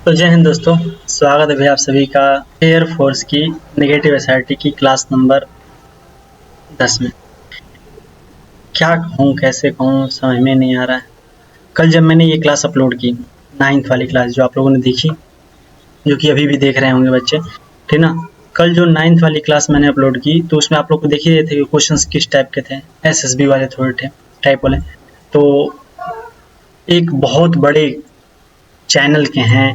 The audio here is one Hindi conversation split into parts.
तो जय हिंद दोस्तों, स्वागत है भैया आप सभी का एयरफोर्स की नेगेटिव एसआरटी की क्लास नंबर 10 में। क्या कहूँ कैसे कहूँ समझ में नहीं आ रहा है। कल जब मैंने ये क्लास अपलोड की 9th वाली क्लास जो आप लोगों ने देखी, जो कि अभी भी देख रहे होंगे बच्चे, ठीक ना। कल जो 9th वाली क्लास मैंने अपलोड की तो उसमें आप लोग को देख ही रहे थे कि क्वेश्चंस किस टाइप के थे। एसएसबी वाले थोड़े थे टाइप वाले। तो एक बहुत बड़े चैनल के हैं,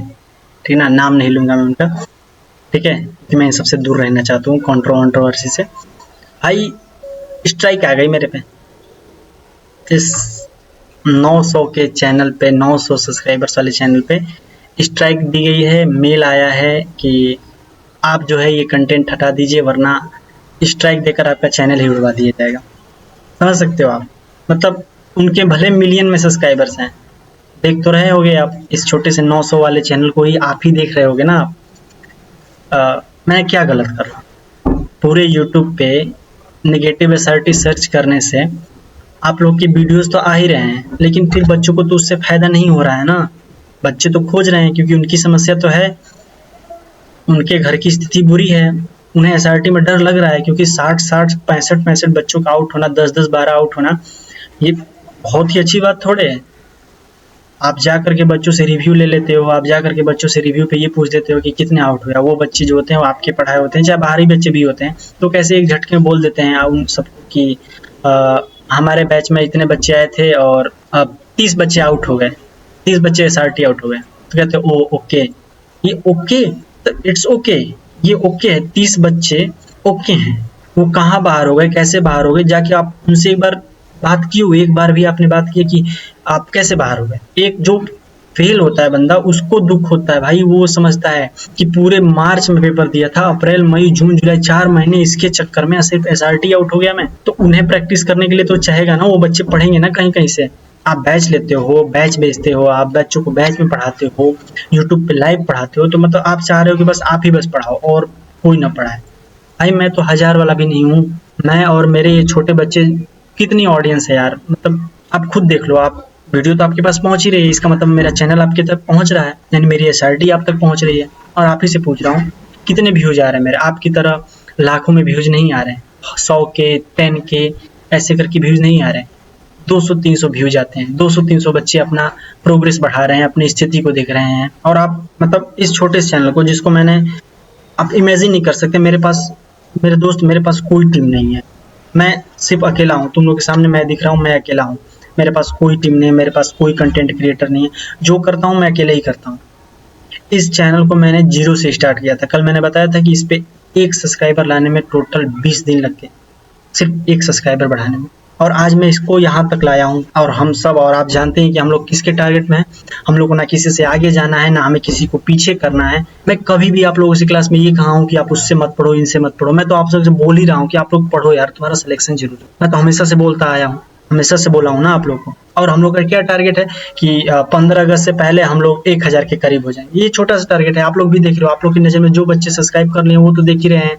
ठीक ना, नाम नहीं लूँगा मैं उनका, ठीक है, कि मैं इन सबसे दूर रहना चाहता हूँ कंट्रोवर्सी से। भाई स्ट्राइक आ गई मेरे पे इस 900 के चैनल पे, 900 सब्सक्राइबर्स वाले चैनल पे स्ट्राइक दी गई है। मेल आया है कि आप जो है ये कंटेंट हटा दीजिए वरना स्ट्राइक देकर आपका चैनल ही उड़वा दिया जाएगा। समझ सकते हो आप, मतलब उनके भले मिलियन में सब्सक्राइबर्स हैं, देख तो रहे होगे आप, इस छोटे से 900 वाले चैनल को ही आप ही देख रहे होगे ना आप। मैं क्या गलत कर रहा हूँ? पूरे यूट्यूब पे नेगेटिव एसआरटी सर्च करने से आप लोग की वीडियोस तो आ ही रहे हैं, लेकिन फिर बच्चों को तो उससे फायदा नहीं हो रहा है ना। बच्चे तो खोज रहे हैं क्योंकि उनकी समस्या तो है, उनके घर की स्थिति बुरी है, उन्हें एसआरटी में डर लग रहा है क्योंकि 60 65 बच्चों का आउट होना, 10 12 आउट होना, ये बहुत ही अच्छी बात थोड़े है। आप जा करके बच्चों से रिव्यू ले लेते हो, आप जा करके बच्चों से रिव्यू पे ये पूछ देते हो कि कितने आउट हुए। वो बच्चे जो होते हैं वो आपके पढ़ाए होते हैं, चाहे बाहरी बच्चे भी होते हैं, तो कैसे एक झटके में बोल देते हैं उन सबको कि हमारे बैच में इतने बच्चे आए थे और 30 बच्चे आउट हो गए, 30 बच्चे एसआरटी आउट हो गए। तो कहते हैं ओ ओके, ये ओके, तो इट्स ओके, ये ओके है, 30 बच्चे ओके हैं। वो कहाँ बाहर हो गए, कैसे बाहर हो गए, जाके आप उनसे एक बार बात की हो, एक बार भी आपने बात की कि आप कैसे बाहर हो गए। एक जो फेल होता है बंदा उसको दुख होता है भाई, वो समझता है कि पूरे मार्च में पेपर दिया था, अप्रैल मई जून जुलाई 4 महीने इसके चक्कर में सिर्फ एसआरटी आउट हो गया मैं। तो उन्हें प्रैक्टिस करने के लिए तो चाहेगा ना, वो बच्चे पढ़ेंगे ना कहीं कहीं से। आप बैच लेते हो, बैच बेचते हो, आप बच्चों को बैच में पढ़ाते हो, यूट्यूब पे लाइव पढ़ाते हो, तो मतलब आप चाह रहे हो कि बस आप ही बस पढ़ाओ और कोई ना पढ़ाए। भाई मैं तो 1000 वाला भी नहीं हूँ, मैं और मेरे ये छोटे बच्चे, कितनी ऑडियंस है यार, मतलब आप खुद देख लो। आप वीडियो तो आपके पास पहुंच ही रही है, इसका मतलब मेरा चैनल आपके तक पहुंच रहा है, यानी मेरी एसआरटी आप तक पहुंच रही है। और आप ही से पूछ रहा हूँ कितने व्यूज आ रहे हैं मेरे, आपकी तरह लाखों में व्यूज नहीं आ रहे हैं, 100 के 10 के ऐसे करके व्यूज नहीं आ रहे हैं, 200-300 व्यूज आते हैं। 200-300 बच्चे अपना प्रोग्रेस बढ़ा रहे हैं, अपनी स्थिति को देख रहे हैं। और आप मतलब इस छोटे से चैनल को, जिसको मैंने, आप इमेजिन नहीं कर सकते, मेरे पास, मेरे दोस्त, मेरे पास कोई टीम नहीं है, मैं सिर्फ अकेला हूँ। तुम लोग के सामने मैं दिख रहा हूँ, मैं अकेला हूँ, मेरे पास कोई टीम नहीं है, मेरे पास कोई कंटेंट क्रिएटर नहीं है। जो करता हूँ मैं अकेले ही करता हूँ। इस चैनल को मैंने 0 से स्टार्ट किया था। कल मैंने बताया था कि इस पे 1 सब्सक्राइबर लाने में टोटल 20 दिन लगते, सिर्फ 1 सब्सक्राइबर बढ़ाने में। और आज मैं इसको यहाँ तक लाया हूँ। और हम सब, और आप जानते हैं कि हम लोग किसके टारगेट में हैं। हम लोग को ना किसी से आगे जाना है, ना हमें किसी को पीछे करना है। मैं कभी भी आप लोगों से क्लास में ये कहा हूँ कि आप उससे मत पढ़ो, इनसे मत पढ़ो। मैं तो आप सबसे बोल ही रहा हूँ कि आप लोग पढ़ो यार, तुम्हारा सिलेक्शन जरूर है। मैं तो हमेशा से बोलता आया हूँ, हमेशा से बोला हूँ ना आप लोग को। और हम लोग का क्या टारगेट है कि 15 अगस्त से पहले हम लोग 1000 के करीब हो जाएंगे। ये छोटा सा टारगेट है, आप लोग भी देख रहे हो। आप लोग की नज़र में जो बच्चे सब्सक्राइब कर लिए वो तो देख ही रहे हैं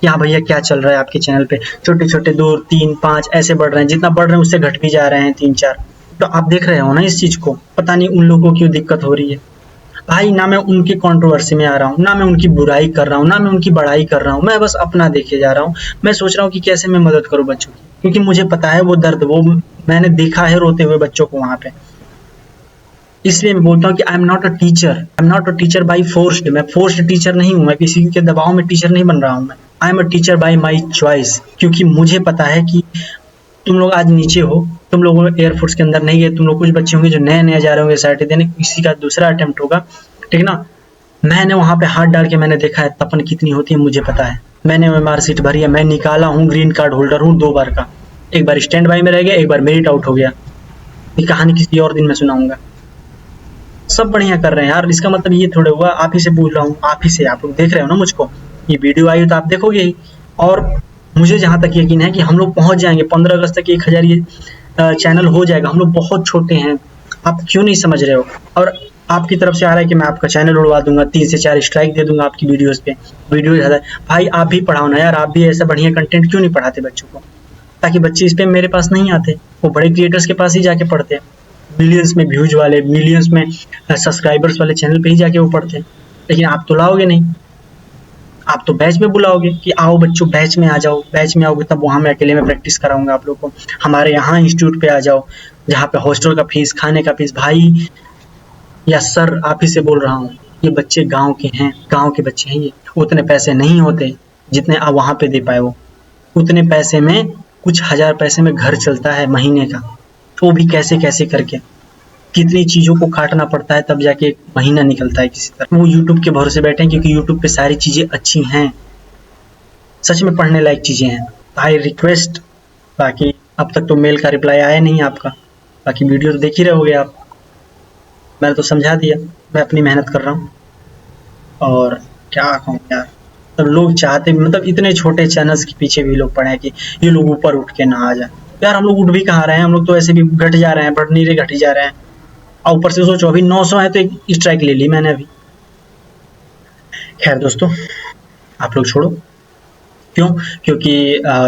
कि हाँ भैया क्या चल रहा है आपके चैनल पे। छोटे छोटे 2 3 5 ऐसे बढ़ रहे हैं, जितना बढ़ रहे हैं उससे घट भी जा रहे हैं 3 4। तो आप देख रहे हो ना इस चीज़ को। पता नहीं उन लोगों को क्यों दिक्कत हो रही है भाई। ना मैं उनकी कंट्रोवर्सी में आ रहा हूँ, ना मैं उनकी बुराई कर रहा हूँ, ना मैं उनकी बड़ाई कर रहा हूँ। मैं बस अपना देखे जा रहा हूँ। मैं सोच रहा हूँ कि कैसे मैं मदद करूँ बच्चों की, क्योंकि मुझे पता है वो दर्द, वो मैंने देखा है रोते हुए बच्चों को वहाँ पे। इसलिए मैं बोलता हूँ कि I am not a teacher, I am not a teacher by forced. मैं फोर्स्ड टीचर नहीं हूँ, मैं किसी के दबाव में टीचर नहीं बन रहा हूँ। मैं I am a teacher by my choice, क्योंकि मुझे पता है कि तुम लोग आज नीचे हो, तुम लोग एयरफोर्स के अंदर नहीं है। तुम लोग कुछ बच्चे होंगे जो नए नए जा रहे होंगे एसआरटी देने, किसी का दूसरा अटेम्प्ट होगा, ठीक ना। मैंने वहाँ पे हाथ डाल के मैंने देखा है तपन कितनी होती है, मुझे पता है। मैंने ओएमआर सीट भरी है, मैं निकाला हूँ, ग्रीन कार्ड होल्डर हूँ 2 बार का। एक बार स्टैंड बाई में रह गया, एक बार मेरिट आउट हो गया। ये कहानी किसी और दिन में सुनाऊंगा। सब बढ़िया कर रहे हैं यार, इसका मतलब ये थोड़े हुआ आप ही से पूछ रहा हूँ, आप ही से, आप लोग देख रहे हो ना मुझको। ये वीडियो आई तो आप देखोगे ही। और मुझे जहाँ तक यकीन है कि हम लोग पहुँच जाएंगे 15 अगस्त तक 1000 ये चैनल हो जाएगा। हम लोग बहुत छोटे हैं, आप क्यों नहीं समझ रहे हो। और आपकी तरफ से आ रहा है कि मैं आपका चैनल उड़वा दूंगा, 3 से 4 स्ट्राइक दे दूंगा आपकी वीडियोस पे। वीडियो ज़्यादा भाई आप भी पढ़ाओ ना यार, आप भी ऐसा बढ़िया कंटेंट क्यों नहीं पढ़ाते बच्चों को, ताकि बच्चे इस पे मेरे पास नहीं आते, वो बड़े क्रिएटर्स के पास ही जाके पढ़ते हैं। मिलियंस में व्यूज वाले, मिलियंस में सब्सक्राइबर्स वाले चैनल पे ही जाके वो पढ़ते हैं। लेकिन आप तो लाओगे नहीं, आप तो बैच में बुलाओगे कि आओ बच्चों बैच में आ जाओ, बैच में आओगे तब वहाँ मैं अकेले में प्रैक्टिस कराऊंगा आप लोग को, हमारे यहाँ इंस्टीट्यूट पे आ जाओ जहाँ पे हॉस्टल का फीस, खाने का फीस। भाई या सर आप ही से बोल रहा हूँ, ये बच्चे गांव के हैं, गांव के बच्चे हैं, ये उतने पैसे नहीं होते जितने आप वहाँ पे दे पाए। वो उतने पैसे में कुछ हजार पैसे में घर चलता है महीने का, वो भी कैसे कैसे करके, कितनी चीज़ों को काटना पड़ता है तब जाके एक महीना निकलता है किसी तरह। वो यूट्यूब के भरोसे बैठे हैं क्योंकि यूट्यूब पे सारी चीज़ें अच्छी हैं, सच में पढ़ने लायक चीज़ें हैं। आई रिक्वेस्ट, बाकी अब तक तो मेल का रिप्लाई आया नहीं आपका, बाकी वीडियो तो देख ही रहोगे आप, मैंने तो समझा दिया, मैं अपनी मेहनत कर रहा हूँ। और क्या कहूँ यार, तब लोग चाहते, मतलब इतने छोटे चैनल्स के पीछे भी लोग पड़े हैं कि ये लोग ऊपर उठ के ना आ जाए। यार हम लोग उठ भी कहाँ रहे हैं, हम लोग तो ऐसे भी घट जा रहे हैं, बढ़ नहीं रहे, घट ही जा रहे हैं। और ऊपर से सोचो अभी 900 है तो एक स्ट्राइक ले ली मैंने अभी। खैर दोस्तों आप लोग छोड़ो, क्यों? क्योंकि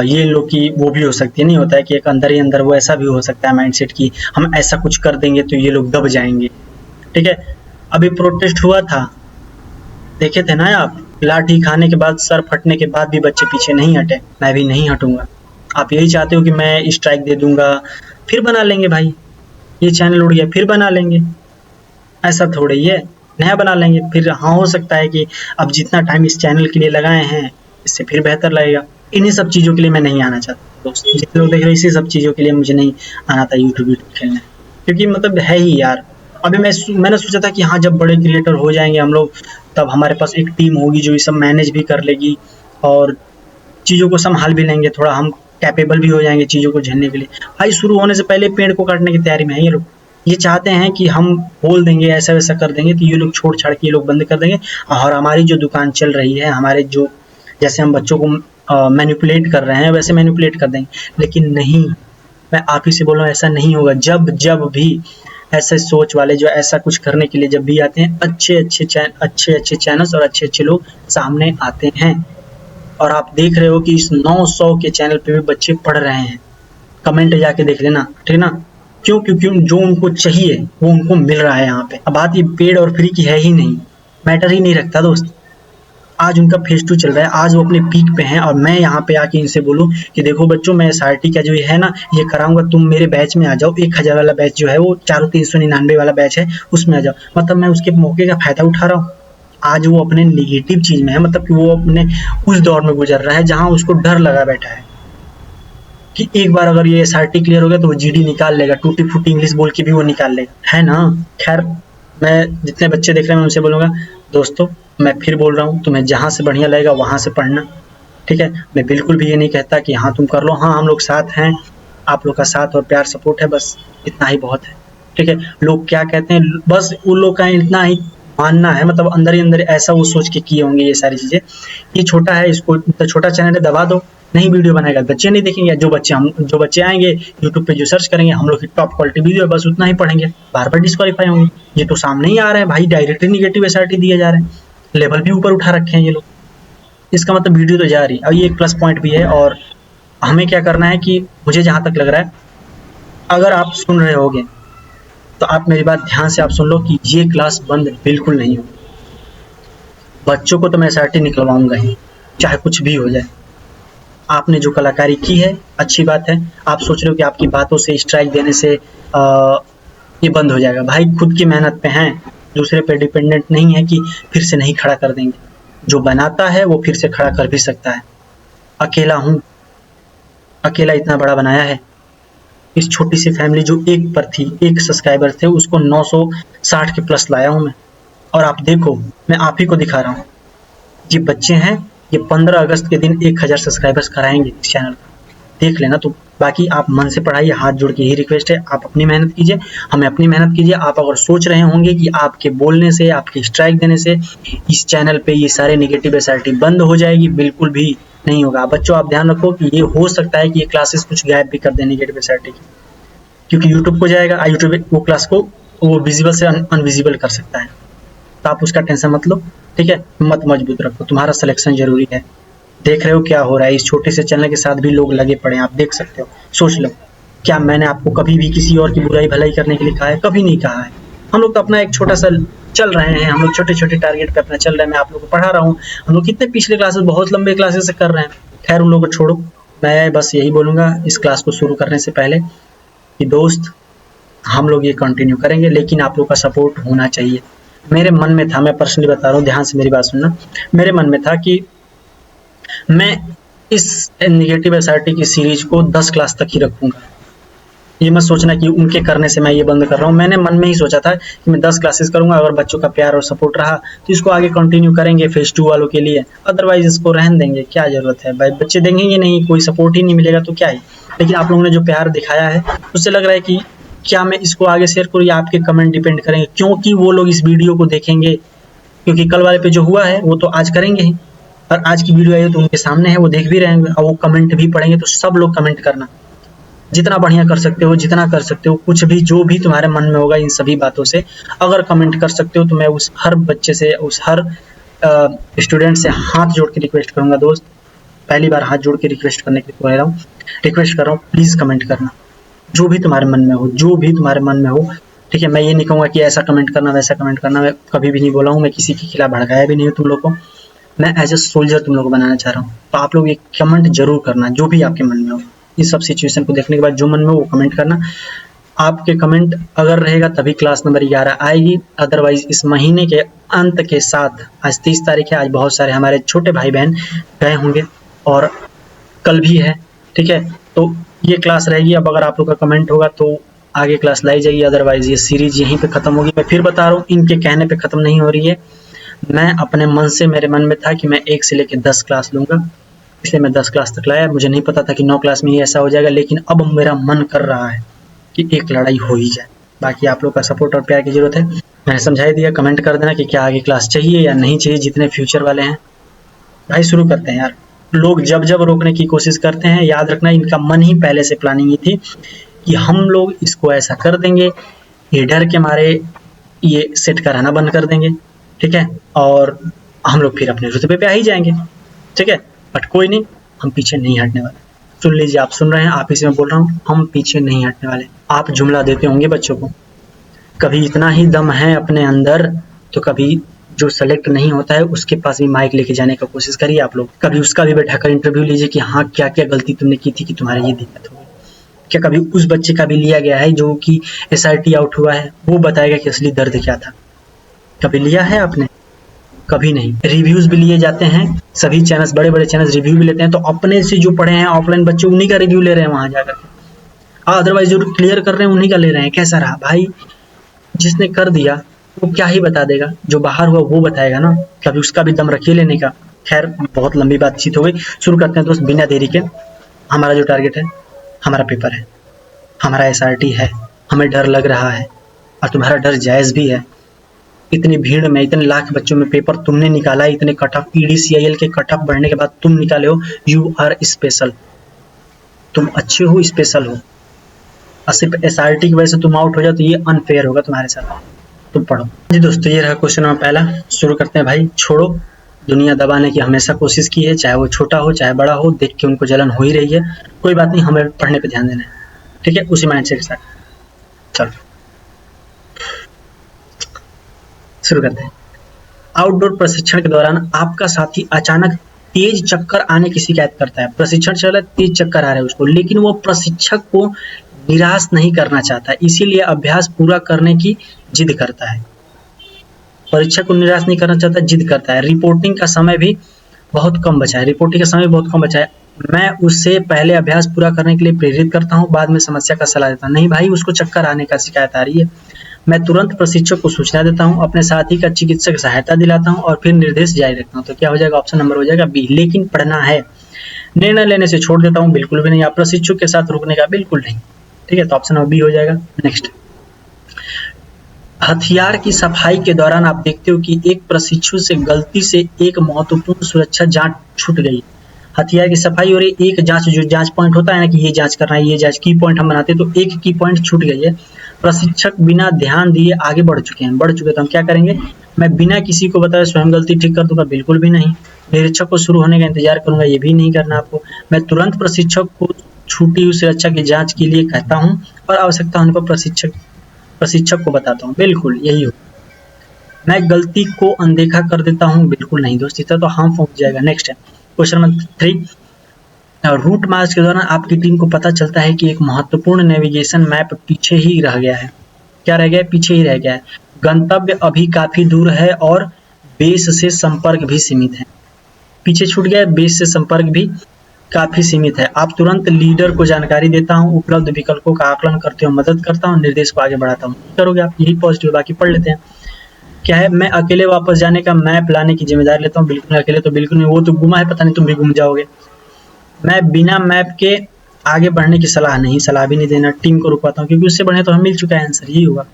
ये लोग की वो भी हो सकती है, नहीं होता है कि एक अंदर ही अंदर वो ऐसा भी हो सकता है माइंडसेट कि हम ऐसा कुछ कर देंगे तो ये लोग दब जाएंगे। ठीक है, अभी प्रोटेस्ट हुआ था, देखे थे ना आप, लाठी खाने के बाद, सर फटने के बाद भी बच्चे पीछे नहीं हटे, मैं भी नहीं हटूंगा। आप यही चाहते हो कि मैं स्ट्राइक दे दूंगा फिर बना लेंगे, भाई ये चैनल उड़ गया फिर बना लेंगे, ऐसा थोड़ी है, नया बना लेंगे फिर। हाँ हो सकता है कि अब जितना टाइम इस चैनल के लिए लगाए हैं इससे फिर बेहतर लगेगा। इन्हीं सब चीज़ों के लिए मैं नहीं आना चाहता दोस्त, जितने लोग देख रहे हैं इसी सब चीज़ों के लिए मुझे नहीं आना था यूट्यूब खेलने, क्योंकि मतलब है ही यार। अभी मैंने सोचा था कि हाँ जब बड़े क्रिएटर हो जाएंगे हम लोग तब हमारे पास एक टीम होगी जो ये सब मैनेज भी कर लेगी और चीज़ों को संभाल भी लेंगे, थोड़ा हम कैपेबल भी हो जाएंगे चीज़ों को झेलने के लिए। भाई शुरू होने से पहले पेड़ को काटने की तैयारी में है ये लोग। ये चाहते हैं कि हम बोल देंगे ऐसा वैसा कर देंगे तो ये लोग छोड़ छाड़ के ये लोग बंद कर देंगे, और हमारी जो दुकान चल रही है, हमारे जो जैसे हम बच्चों को मैनिपुलेट कर रहे हैं वैसे मैनिपुलेट कर देंगे। लेकिन नहीं, मैं आप ही से बोल रहा हूँ ऐसा नहीं होगा। जब भी ऐसे सोच वाले जो ऐसा कुछ करने के लिए जब भी आते हैं, अच्छे अच्छे चैनल्स और अच्छे अच्छे लोग सामने आते हैं। और आप देख रहे हो कि इस 900 के चैनल पे भी बच्चे पढ़ रहे हैं, कमेंट जाके देख लेना, ठीक ना? क्यों? क्योंकि जो उनको चाहिए वो उनको मिल रहा है यहाँ पे। अब बात ये पेड और फ्री की है ही नहीं, मैटर ही नहीं रखता दोस्त। आज उनका फेज 2 चल रहा है, आज वो अपने पीक पे हैं और मैं यहाँ पे आके इनसे बोलूँ कि देखो बच्चों मैं SRT का जो ये है ना ये कराऊंगा, तुम मेरे बैच में आ जाओ। 1000 वाला बैच जो है वो 4399 वाला बैच है, उसमें आ जाओ। मतलब मैं उसके मौके का फायदा उठा रहा हूँ। आज वो अपने निगेटिव चीज में है, मतलब कि वो अपने उस दौर में गुजर रहा है जहाँ उसको डर लगा बैठा है कि एक बार अगर ये SRT क्लियर हो गया तो वो GD निकाल लेगा, टूटी फूटी इंग्लिश बोल के भी वो निकाल लेगा, है ना? खैर मैं जितने बच्चे देख रहे हैं मैं उनसे बोलूँगा दोस्तों, मैं फिर बोल रहा हूँ तुम्हें जहाँ से बढ़िया लगेगा वहाँ से पढ़ना, ठीक है? मैं बिल्कुल भी ये नहीं कहता कि हाँ तुम कर लो, हाँ हम लोग साथ हैं, आप लोग का साथ और प्यार सपोर्ट है, बस इतना ही बहुत है, ठीक है? लोग क्या कहते हैं बस उन लोग का इतना ही मानना है, मतलब अंदर ही अंदर ऐसा वो सोच के किए होंगे ये सारी चीज़ें। ये छोटा है, इसको तो छोटा चैनल है, दबा दो, नहीं वीडियो बनाएगा, बच्चे नहीं देखेंगे। जो बच्चे आएंगे यूट्यूब पे जो सर्च करेंगे हम लोग की टॉप क्वालिटी वीडियो है, बस उतना ही पढ़ेंगे, बार बार डिस्क्वालीफाई होंगे। ये तो सामने ही आ रहा है भाई, डायरेक्टली निगेटिव SRT दिए जा रहे हैं, लेवल भी ऊपर उठा रखे हैं ये लोग। इसका मतलब वीडियो तो जा रही है, और ये एक प्लस पॉइंट भी है। और हमें क्या करना है कि मुझे जहाँ तक लग रहा है, अगर आप सुन रहे होगे तो आप मेरी बात ध्यान से आप सुन लो कि ये क्लास बंद बिल्कुल नहीं होगी। बच्चों को तो मैं SRT निकलवाऊंगा ही, चाहे कुछ भी हो जाए। आपने जो कलाकारी की है अच्छी बात है, आप सोच रहे हो कि आपकी बातों से स्ट्राइक देने से ये बंद हो जाएगा। भाई खुद की मेहनत पे हैं, दूसरे पे डिपेंडेंट नहीं है कि फिर से नहीं खड़ा कर देंगे। जो बनाता है वो फिर से खड़ा कर भी सकता है। अकेला हूँ, अकेला इतना बड़ा बनाया है। इस छोटी सी फैमिली जो एक पर थी, एक सब्सक्राइबर थे, उसको 960 के प्लस लाया हूँ मैं। और आप देखो, मैं आप ही को दिखा रहा हूँ, ये बच्चे हैं, ये 15 अगस्त के दिन 1000 सब्सक्राइबर्स कराएंगे इस चैनल का, देख लेना। तो बाकी आप मन से पढ़ाइए, हाथ जोड़ के ही रिक्वेस्ट है, आप अपनी मेहनत कीजिए, हमें अपनी मेहनत कीजिए। आप अगर सोच रहे होंगे कि आपके बोलने से, आपके स्ट्राइक देने से इस चैनल पे ये सारे निगेटिव SRT बंद हो जाएगी, बिल्कुल भी नहीं होगा। बच्चों आप ध्यान रखो कि ये हो सकता है कि ये क्लासेस कुछ गायब भी कर दें निगेटिव SRT की, क्योंकि यूट्यूब को जाएगा, यूट्यूब वो क्लास को वो विजिबल से अनविजिबल कर सकता है। तो आप उसका टेंशन मत लो, ठीक है? मत मजबूत रखो, तुम्हारा सिलेक्शन जरूरी है। देख रहे हो क्या हो रहा है, इस छोटे से चैनल के साथ भी लोग लगे पड़े हैं, आप देख सकते हो, सोच लो। क्या मैंने आपको कभी भी किसी और की बुराई भलाई करने के लिए कहा है? कभी नहीं कहा है। हम लोग तो अपना एक छोटा सा चल रहे हैं, हम लोग छोटे छोटे टारगेट पे अपना चल रहे हैं। मैं आप लोगों को पढ़ा रहा हूँ, हम लोग कितने पिछले क्लासेस, बहुत लंबे क्लासेस से कर रहे हैं। खैर उन लोगों को छोड़ो, मैं बस यही बोलूँगा इस क्लास को शुरू करने से पहले कि दोस्त हम लोग ये कंटिन्यू करेंगे, लेकिन आप लोग का सपोर्ट होना चाहिए। मेरे मन में था, मैं पर्सनली बता रहा हूँ, ध्यान से मेरी बात सुनना, मेरे मन में था कि मैं इस नेगेटिव एसआरटी की सीरीज को 10 क्लास तक ही रखूँगा। ये मत सोचना कि उनके करने से मैं ये बंद कर रहा हूँ। मैंने मन में ही सोचा था कि मैं 10 क्लासेस करूँगा, अगर बच्चों का प्यार और सपोर्ट रहा तो इसको आगे कंटिन्यू करेंगे फेज 2 वालों के लिए, अदरवाइज इसको रहने देंगे। क्या ज़रूरत है भाई, बच्चे देखेंगे नहीं, कोई सपोर्ट ही नहीं मिलेगा तो क्या ही। लेकिन आप लोगों ने जो प्यार दिखाया है उससे लग रहा है कि क्या मैं इसको आगे शेयर करूँ या आपके कमेंट डिपेंड करेंगे, क्योंकि वो लोग इस वीडियो को देखेंगे, क्योंकि कल वाले पे जो हुआ है वो तो आज करेंगे ही, और आज की वीडियो आई तो उनके सामने है, वो देख भी रहेंगे और वो कमेंट भी पढ़ेंगे। तो सब लोग कमेंट करना, जितना बढ़िया कर सकते हो, जितना कर सकते हो, कुछ भी जो भी तुम्हारे मन में होगा इन सभी बातों से अगर कमेंट कर सकते हो तो मैं उस हर बच्चे से, उस हर स्टूडेंट से हाथ जोड़ के रिक्वेस्ट करूंगा। दोस्त पहली बार हाथ जोड़ के रिक्वेस्ट करने के लिए कह रहा हूँ, रिक्वेस्ट कर रहा हूँ, प्लीज़ कमेंट करना जो भी तुम्हारे मन में हो, जो भी तुम्हारे मन में हो। ठीक है, मैं ये नहीं कहूँगा कि ऐसा कमेंट करना वैसा कमेंट करना, मैं कभी भी नहीं बोला हूँ, मैं किसी के खिलाफ भड़काया भी नहीं हूँ तुम लोग को। मैं एज ए सोल्जर तुम लोग को बनाना चाह रहा हूँ, तो आप लोग एक कमेंट जरूर करना जो भी आपके मन में हो। इस सब सिचुएशन को देखने के बाद जो मन में हो वो कमेंट करना। आपके कमेंट अगर रहेगा तभी क्लास नंबर 11 आएगी, अदरवाइज इस महीने के अंत के साथ, आज 30 तारीख है, आज बहुत सारे हमारे छोटे भाई बहन गए होंगे और कल भी है। ठीक है, तो ये क्लास रहेगी। अब अगर आप लोग का कमेंट होगा तो आगे क्लास लाई जाएगी, अदरवाइज ये सीरीज यहीं पे खत्म होगी। मैं फिर बता रहा हूँ, इनके कहने पे खत्म नहीं हो रही है, मैं अपने मन से, मेरे मन में था कि मैं 1 से लेकर 10 क्लास लूँगा, इसलिए मैं 10 क्लास तक लाया। मुझे नहीं पता था कि 9 क्लास में ही ऐसा हो जाएगा, लेकिन अब मेरा मन कर रहा है कि एक लड़ाई हो ही जाए। बाकी आप लोग का सपोर्ट और प्यार की जरूरत है, मैंने समझा ही दिया। कमेंट कर देना कि क्या आगे क्लास चाहिए या नहीं चाहिए, जितने फ्यूचर वाले हैं। भाई शुरू करते हैं यार। लोग जब जब रोकने की कोशिश करते हैं, याद रखना इनका मन ही पहले से प्लानिंग ही थी कि हम लोग इसको ऐसा कर देंगे, ये डर के मारे ये सेट कराना बंद कर देंगे। ठीक है, और हम लोग फिर अपने रुतबे पे आ ही जाएंगे। ठीक है, बट कोई नहीं, हम पीछे नहीं हटने वाले। सुन लीजिए, आप सुन रहे हैं, आप ही से मैं बोल रहा हूँ, हम पीछे नहीं हटने वाले। आप जुमला देते होंगे बच्चों को, कभी इतना ही दम है अपने अंदर तो कभी जो सेलेक्ट नहीं होता है उसके पास भी माइक लेके जाने का कोशिश करिए आप लोग। कभी उसका भी बैठा कर इंटरव्यू लीजिए कि हाँ क्या क्या गलती तुमने की थी कि तुम्हारे ये दिक्कत हो गई। क्या कभी उस बच्चे का भी लिया गया है जो कि SRT आउट हुआ है, वो बताएगा कि असली दर्द क्या था? कभी लिया है आपने? कभी नहीं। रिव्यूज भी लिए जाते हैं, सभी चैनल्स, बड़े बड़े चैनल्स रिव्यू भी लेते हैं, तो अपने से जो पढ़े हैं ऑफलाइन बच्चे उन्हीं का रिव्यू ले रहे हैं वहां जाकर के। अदरवाइज जो क्लियर कर रहे हैं उन्हीं का ले रहे हैं। कैसा रहा भाई? जिसने कर दिया वो क्या ही बता देगा, जो बाहर हुआ वो बताएगा ना। कभी उसका भी दम रखिए लेने का। खैर बहुत लंबी बातचीत हो गई, शुरू करते हैं दोस्त बिना देरी के। हमारा जो टारगेट है, हमारा पेपर है, हमारा SRT है, हमें डर लग रहा है और तुम्हारा डर जायज़ भी है। इतनी भीड़ में, इतने लाख बच्चों में पेपर तुमने निकाला, इतने कट ऑफ EDCIL के कट ऑफ बढ़ने के बाद तुम निकाले हो। यू आर स्पेशल, तुम अच्छे हो, स्पेशल हो, और सिर्फ SRT की वजह से तुम आउट हो जाओ तो ये अनफेयर होगा तुम्हारे साथ। तुम पढ़ो जी दोस्तों। ये रहा क्वेश्चन नंबर पहला, शुरू करते हैं भाई। छोड़ो, दुनिया दबाने की हमेशा कोशिश की है, चाहे वो छोटा हो चाहे बड़ा हो, देख के उनको जलन हो ही रही है। कोई बात नहीं, हमें पढ़ने पे ध्यान देना है। ठीक है, उसी माइंडसेट के साथ चलो शुरू करते हैं। आउटडोर प्रशिक्षण के दौरान आपका साथी अचानक तेज चक्कर आने की शिकायत करता है। प्रशिक्षण चल रहा है, तेज चक्कर आ रहे हैं उसको, लेकिन वो प्रशिक्षक को निराश नहीं करना चाहता, इसीलिए अभ्यास पूरा करने की जिद करता है। परीक्षक को निराश नहीं करना चाहता, जिद करता है। रिपोर्टिंग का समय भी बहुत कम बचा है, रिपोर्टिंग का समय बहुत कम बचा है। मैं उससे पहले अभ्यास पूरा करने के लिए प्रेरित करता हूँ, बाद में समस्या का सलाह देता हूँ। नहीं भाई, उसको चक्कर आने का शिकायत आ रही है, मैं तुरंत प्रशिक्षक को सूचना देता हूँ, अपने साथी का चिकित्सक सहायता दिलाता हूँ और फिर निर्देश जारी रखता हूँ। तो क्या हो जाएगा? ऑप्शन नंबर हो जाएगा बी, लेकिन पढ़ना है। निर्णय लेने से छोड़ देता हूँ, बिल्कुल भी नहीं। आप प्रशिक्षक के साथ रुकने का बिल्कुल नहीं। ठीक है, तो ऑप्शन नंबर बी हो जाएगा। नेक्स्ट, हथियार की सफाई के दौरान आप देखते हो कि एक प्रशिक्षु से गलती से एक महत्वपूर्ण सुरक्षा जांच छूट गई। हथियार की सफाई और एक जांच, जो जांच पॉइंट होता है ना कि ये जांच करना है, ये जांच की पॉइंट हम बनाते हैं, तो एक की पॉइंट छूट गई है। प्रशिक्षक बिना ध्यान दिए आगे बढ़ चुके हैं, तो हम क्या करेंगे? मैं बिना किसी को बताए स्वयं गलती ठीक कर दूंगा? बिल्कुल भी नहीं। निरीक्षक को शुरू होने का इंतजार करूंगा? ये भी नहीं करना आपको। मैं तुरंत प्रशिक्षक को छूटी हुई सुरक्षा की जांच के लिए कहता हूं और आवश्यकता होने पर प्रशिक्षक को बताता हूं। बिल्कुल यही हो। मैं गलती को अनदेखा कर देता हूं। बिल्कुल नहीं दोस्त, इतना तो हम पहुंच जाएगा। नेक्स्ट है क्वेश्चन नंबर 3। रूट मार्च के दौरान आपकी टीम को पता चलता है कि एक महत्वपूर्ण नेविगेशन मैप पीछे ही रह गया है। क्या रह गया है? पीछे ही रह गया है। गंतव्य अभी काफी दूर है और बेस से संपर्क भी सीमित है। पीछे छूट गया है, बेस से संपर्क भी काफी सीमित है। आप तुरंत लीडर को जानकारी देता हूं, उपलब्ध विकल्पों का आकलन करते हुए मदद करता हूं, निर्देश को आगे बढ़ाता हूं। करोगे आप, यही पॉजिटिव। बाकी पढ़ लेते हैं। क्या है? मैं अकेले वापस जाने का मैप लाने की जिम्मेदारी लेता हूं। बिल्कुल अकेले तो बिल्कुल नहीं, वो तो गुमा है, पता नहीं तुम भी गुम जाओगे। मैं बिना मैप के आगे बढ़ने की सलाह भी नहीं देना, टीम को रुकवाता हूँ, क्योंकि उससे बढ़िया तो हमें मिल चुका है आंसर, यही होगा।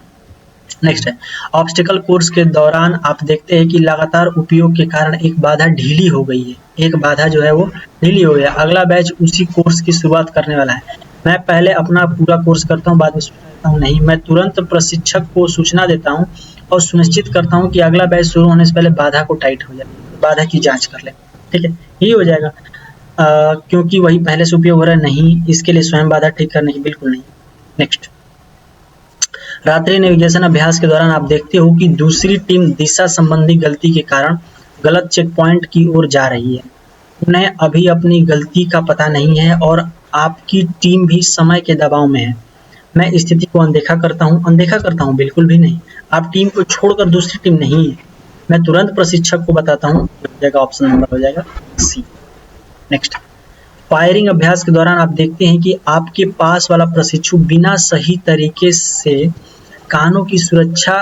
नेक्स्ट है ऑब्स्टिकल कोर्स के दौरान आप देखते हैं कि लगातार उपयोग के कारण एक बाधा ढीली हो गई है। एक बाधा जो है वो ढीली हो गया। अगला बैच उसी कोर्स की शुरुआत करने वाला है। मैं पहले अपना पूरा कोर्स करता हूँ, बाद में सूचना देता हूँ। नहीं, मैं तुरंत प्रशिक्षक को सूचना देता हूँ और सुनिश्चित करता हूँ कि अगला बैच शुरू होने से पहले बाधा को टाइट हो जाए, बाधा की जांच कर ले। ठीक है, यही हो जाएगा। क्योंकि वही पहले से उपयोग हो रहा है, नहीं इसके लिए स्वयं बाधा ठीक करने की, बिल्कुल नहीं। नेक्स्ट, रात्रि नेविगेशन अभ्यास के दौरान आप देखते हो कि दूसरी टीम दिशा संबंधी गलती के कारण गलत चेक पॉइंट की ओर जा रही है। उन्हें अभी अपनी गलती का पता नहीं है और आपकी टीम भी समय के दबाव में है। मैं स्थिति को अनदेखा करता हूँ, बिल्कुल भी नहीं। आप टीम को छोड़कर दूसरी टीम नहीं है। मैं तुरंत प्रशिक्षक को बताता हूँ, हो जाएगा ऑप्शन नंबर, हो जाएगा सी। नेक्स्ट, फायरिंग अभ्यास के दौरान आप देखते हैं कि आपके पास वाला प्रशिक्षु बिना सही तरीके से कानों की सुरक्षा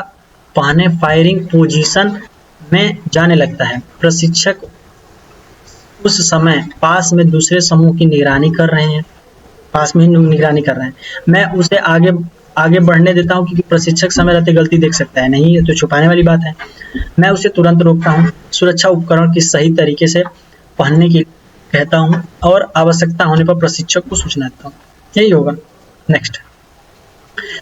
पहने फायरिंग पोजीशन में जाने लगता है। प्रशिक्षक उस समय पास में दूसरे समूह की निगरानी कर रहे हैं, मैं उसे आगे बढ़ने देता हूं, क्योंकि प्रशिक्षक समय रहते गलती देख सकता है। नहीं, ये तो छुपाने वाली बात है। मैं उसे तुरंत रोकता हूं, सुरक्षा उपकरण की सही तरीके से पहनने की कहता हूं और आवश्यकता होने पर प्रशिक्षक को सूचना देता हूं। यही होगा। नेक्स्ट,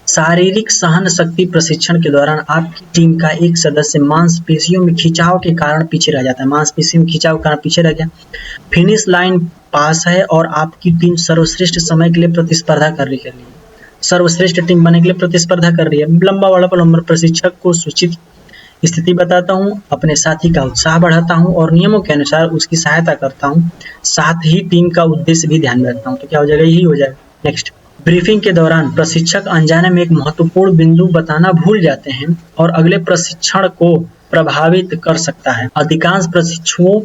शारीरिक सहन शक्ति प्रशिक्षण के दौरान आपकी टीम का एक सदस्य मांसपेशियों में खिंचाव के कारण पीछे रह जाता है। मांसपेशियों में खिंचाव के कारण पीछे रह गया। फिनिश लाइन पास है और आपकी टीम सर्वश्रेष्ठ समय के लिए प्रतिस्पर्धा कर रही है। सर्वश्रेष्ठ टीम बनने के लिए प्रतिस्पर्धा कर रही है। लंबा वाला नंबर प्रशिक्षक को सूचित स्थिति बताता हूं, अपने साथी का उत्साह बढ़ाता हूं और नियमों के अनुसार उसकी सहायता करता हूं। साथ ही टीम का उद्देश्य भी ध्यान में रखता हूं। तो क्या हो जाएगा? यही हो जाएगा। नेक्स्ट, ब्रीफिंग के दौरान प्रशिक्षक अनजाने में एक महत्वपूर्ण बिंदु बताना भूल जाते हैं और अगले प्रशिक्षण को प्रभावित कर सकता है। अधिकांश प्रशिक्षुओं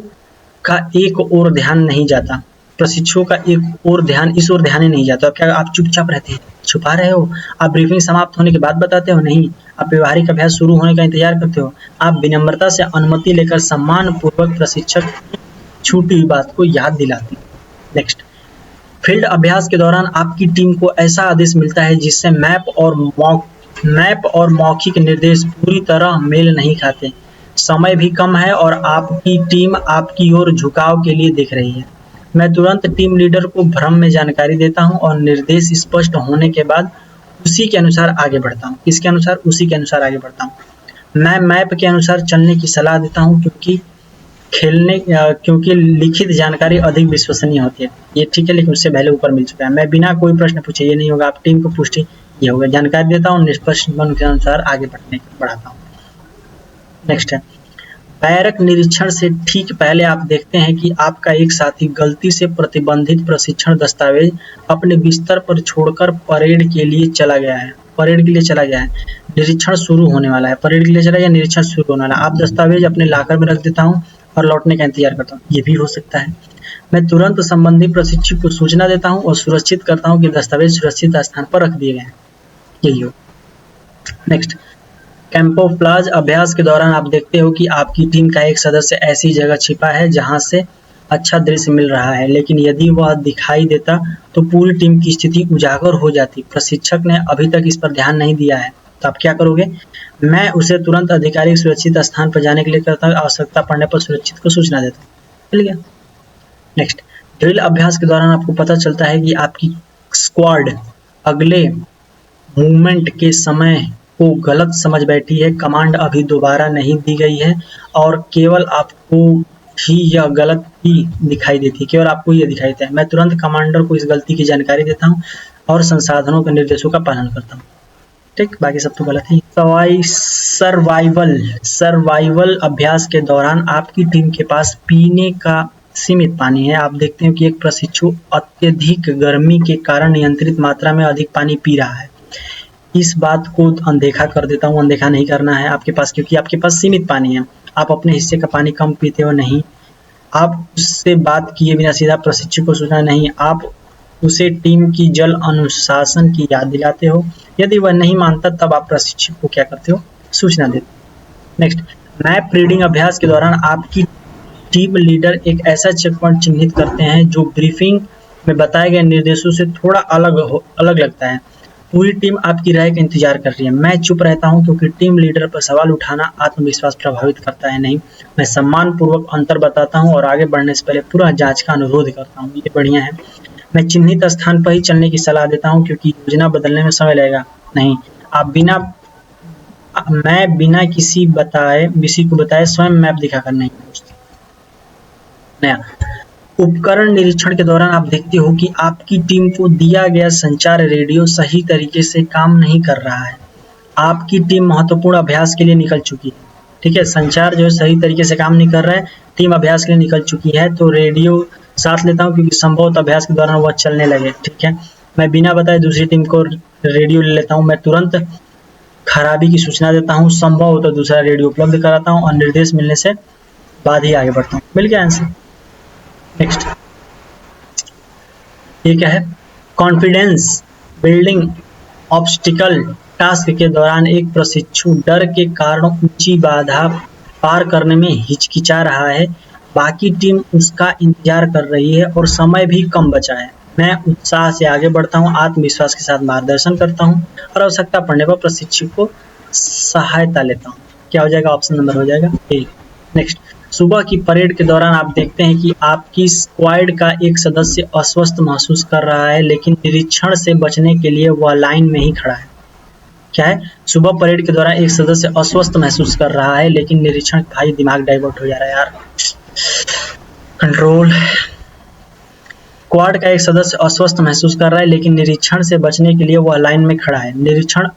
का एक और ध्यान नहीं जाता, प्रशिक्षुओं का एक और ध्यान इस ओर ध्यान ही नहीं जाता। क्या आप चुपचाप रहते हैं, छुपा रहे हो? आप ब्रीफिंग समाप्त होने के बाद बताते हो? नहीं, आप व्यवहारिक अभ्यास शुरू होने का इंतजार करते हो। आप विनम्रता से अनुमति लेकर सम्मान पूर्वक प्रशिक्षक की छूटी हुई बात को याद दिलाते हैं। नेक्स्ट, फील्ड अभ्यास के दौरान आपकी टीम को ऐसा आदेश मिलता है जिससे मैप और मौखिक निर्देश पूरी तरह मेल नहीं खाते। समय भी कम है और आपकी टीम आपकी ओर झुकाव के लिए देख रही है। मैं तुरंत टीम लीडर को भ्रम में जानकारी देता हूं और निर्देश स्पष्ट होने के बाद उसी के अनुसार आगे बढ़ता हूं। किसके अनुसार? उसी के अनुसार आगे बढ़ता हूं। मैं मैप के अनुसार चलने की सलाह देता हूं, क्योंकि लिखित जानकारी अधिक विश्वसनीय होती है। ये ठीक है, लेकिन उससे पहले ऊपर मिल चुका है। मैं बिना कोई प्रश्न पूछे, ये नहीं होगा, आप टीम को पुष्टि, ये होगा। जानकारी देता हूँ, निष्पक्ष मन के अनुसार आगे बढ़ाता हूँ। नेक्स्ट है, बैरक निरीक्षण से ठीक पहले आप देखते हैं कि आपका एक साथी गलती से प्रतिबंधित प्रशिक्षण दस्तावेज अपने बिस्तर पर छोड़कर परेड के लिए चला गया है। निरीक्षण शुरू होने वाला है। परेड के लिए चला गया, निरीक्षण शुरू होने वाला है। आप दस्तावेज अपने लॉकर में रख देता हूँ और लौटने का इंतजार करता हूँ। ये भी हो सकता है। मैं तुरंत संबंधित प्रशिक्षक को सूचना देता हूँ और सुनिश्चित करता हूँ कि दस्तावेज सुरक्षित स्थान पर रख दिए गए हैं। यही हो। नेक्स्ट, कैंपोफ्लाज अभ्यास के दौरान आप देखते हो कि आपकी टीम का एक सदस्य ऐसी जगह छिपा है जहां से अच्छा दृश्य मिल रहा है, लेकिन यदि वह दिखाई देता तो पूरी टीम की स्थिति उजागर हो जाती। प्रशिक्षक ने अभी तक इस पर ध्यान नहीं दिया है, तो आप क्या करोगे? मैं उसे तुरंत आधिकारिक सुरक्षित स्थान पर जाने के लिए कहता हूँ, आवश्यकता पड़ने पर सुरक्षित को सूचना देता हूँ। मिल गया। नेक्स्ट, ड्रिल अभ्यास के दौरान आपको पता चलता है कि आपकी स्क्वाड अगले मूवमेंट के समय को गलत समझ बैठी है। कमांड अभी दोबारा नहीं दी गई है और केवल आपको ही यह गलत ही दिखाई देती है, केवल आपको यह दिखाई देता है। मैं तुरंत कमांडर को इस गलती की जानकारी देता हूँ और संसाधनों के निर्देशों का पालन करता हूँ। ठीक, बाकी सब तो गलत ही। सर्वाइवल अभ्यास के दौरान आपकी टीम के पास पीने का सीमित पानी है। आप देखते हैं कि एक प्रशिक्षु अत्यधिक गर्मी के कारण नियंत्रित मात्रा में अधिक पानी पी रहा है। इस बात को अनदेखा कर देता हूँ, अनदेखा नहीं करना है आपके पास, क्योंकि आपके पास सीमित पानी है। आप अपने हिस्से का पानी कम पीते हो नहीं, आप उससे बात किए बिना सीधा प्रशिक्षु को सूचना नहीं, आप उसे टीम की जल अनुशासन की याद दिलाते हो। यदि वह नहीं मानता तब आप प्रशिक्षु को क्या करते हो, सूचना देते हो। नेक्स्ट, मैप रीडिंग अभ्यास के दौरान आपकी टीम लीडर एक ऐसा चेक पॉइंट चिन्हित करते हैं जो ब्रीफिंग में बताए गए निर्देशों से थोड़ा अलग लगता है। पूरी टीम आपकी राय का इंतजार कर रही है। मैं चुप रहता हूं क्योंकि टीम लीडर पर सवाल उठाना आत्मविश्वास प्रभावित करता है नहीं। मैं सम्मान पूर्वक अंतर बताता हूं और आगे बढ़ने से पहले पूरा जांच का अनुरोध करता हूं। ये बढ़िया है। मैं चिन्हित स्थान पर ही चलने की सलाह देता हूं क्योंकि योजना बदलने में समय लगेगा नहीं। मैं बिना किसी को बताए स्वयं मैप दिखाकर नहीं पूछता। नया, उपकरण निरीक्षण के दौरान आप देखते हो कि आपकी टीम को दिया गया संचार रेडियो सही तरीके से काम नहीं कर रहा है। आपकी टीम महत्वपूर्ण अभ्यास के लिए निकल चुकी है। ठीक है, संचार जो है सही तरीके से काम नहीं कर रहा है, टीम अभ्यास के लिए निकल चुकी है, तो रेडियो साथ लेता हूँ क्योंकि संभवतः अभ्यास के दौरान वह चलने लगे। ठीक है, मैं बिना बताए दूसरी टीम को रेडियो ले लेता हूँ। मैं तुरंत खराबी की सूचना देता हूँ, संभव हो तो दूसरा रेडियो उपलब्ध कराता हूँ और निर्देश मिलने से बाद ही आगे बढ़ता हूँ। मिल गया आंसर। नेक्स्ट, ये क्या है? कॉन्फिडेंस बिल्डिंग ऑब्स्टिकल टास्क के दौरान एक प्रशिक्षु डर के कारण ऊंची बाधा पार करने में हिचकिचा रहा है। बाकी टीम उसका इंतजार कर रही है और समय भी कम बचा है। मैं उत्साह से आगे बढ़ता हूँ, आत्मविश्वास के साथ मार्गदर्शन करता हूँ और आवश्यकता पड़ने पर प्रशिक्षु को सहायता लेता हूँ। क्या हो जाएगा? ऑप्शन नंबर हो जाएगा ए। नेक्स्ट, सुबह की परेड के दौरान आप देखते हैं कि आपकी स्क्वाड का एक सदस्य अस्वस्थ महसूस कर रहा है, लेकिन निरीक्षण से बचने के लिए वह लाइन में ही खड़ा है। क्या है? सुबह परेड के दौरान एक सदस्य अस्वस्थ महसूस कर रहा है, लेकिन निरीक्षण, भाई दिमाग डाइवर्ट हो जा रहा है यार, कंट्रोल। स्क्वाड का एक सदस्य अस्वस्थ महसूस कर रहा है, लेकिन निरीक्षण से बचने के लिए वह लाइन में खड़ा है। निरीक्षण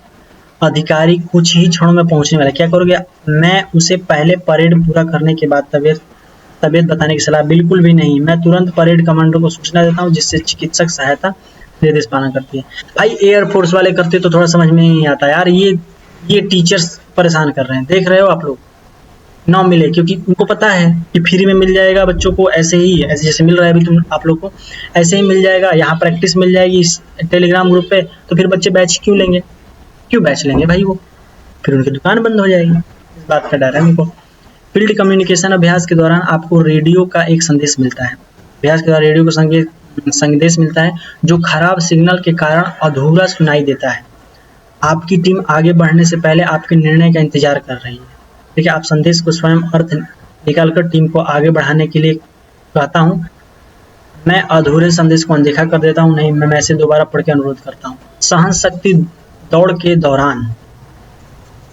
अधिकारी कुछ ही क्षणों में पहुंचने वाला है। क्या करोगे? मैं उसे पहले परेड पूरा करने के बाद तबीयत बताने की सलाह बिल्कुल भी नहीं। मैं तुरंत परेड कमांडर को सूचना देता हूं, जिससे चिकित्सक सहायता निर्देश पालन करती है। भाई एयरफोर्स वाले करते तो थोड़ा समझ में नहीं आता यार, ये टीचर्स परेशान कर रहे हैं। देख रहे हो आप लोग, ना मिले क्योंकि उनको पता है कि फ्री में मिल जाएगा बच्चों को, ऐसे जैसे मिल रहा है अभी तुम आप लोग को, ऐसे ही मिल जाएगा। यहाँ प्रैक्टिस मिल जाएगी इस टेलीग्राम ग्रुप पे, तो फिर बच्चे बैच क्यों लेंगे? क्यों बैच लेंगे भाई? वो फिर उनकी दुकान बंद हो जाएगी। इस बात का डर है उनको। फील्ड कम्युनिकेशन अभ्यास के दौरान आपको रेडियो का एक संदेश मिलता है। अभ्यास के दौरान रेडियो को संदेश मिलता है जो खराब सिग्नल के कारण अधूरा सुनाई देता है। आपकी टीम आगे बढ़ने से पहले आपके निर्णय का इंतजार कर रही है। ठीक है, आप संदेश को स्वयं अर्थ निकालकर टीम को आगे बढ़ाने के लिए कहता हूँ। मैं अधूरे संदेश को अनदेखा कर देता हूँ, नहीं, मैं मैसेज दोबारा पढ़ के अनुरोध करता हूँ। सहन शक्ति दौड़ के दौरान